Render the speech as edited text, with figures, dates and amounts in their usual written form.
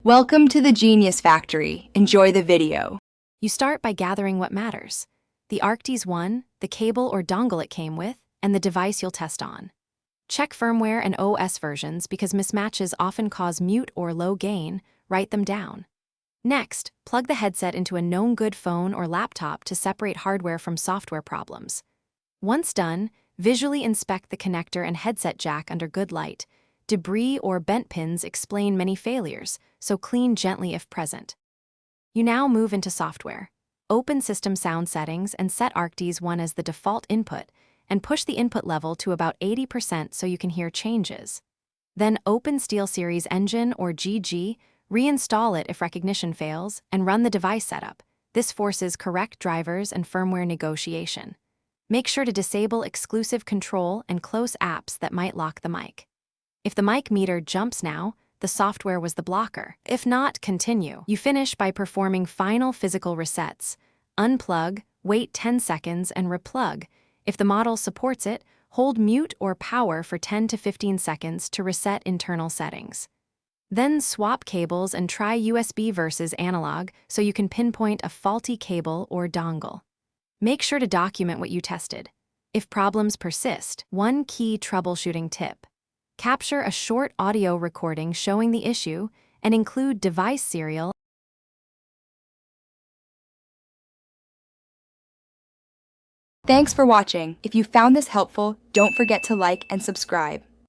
Welcome to the Genius Factory. Enjoy the video. You start by gathering what matters: the Arctis one, the cable or dongle it came with, and the device you'll test on. Check firmware and OS versions because mismatches often cause mute or low gain. Write them down. Next, plug the headset into a known good phone or laptop to separate hardware from software problems. Once done, visually inspect the connector and headset jack under good light. Debris or bent pins explain many failures, so clean gently if present. You now move into software. Open System Sound Settings and set Arctis one as the default input, and push the input level to about 80% so you can hear changes. Then open Steelseries Engine or GG, reinstall it if recognition fails, and run the device setup. This forces correct drivers and firmware negotiation. Make sure to disable exclusive control and close apps that might lock the mic. If the mic meter jumps now, the software was the blocker. If not, continue. You finish by performing final physical resets. Unplug, wait 10 seconds, and replug. If the model supports it, hold mute or power for 10 to 15 seconds to reset internal settings. Then swap cables and try USB versus analog so you can pinpoint a faulty cable or dongle. Make sure to document what you tested. If problems persist, one key troubleshooting tip: capture a short audio recording showing the issue and include device serial. Thanks for watching. If you found this helpful, don't forget to like and subscribe.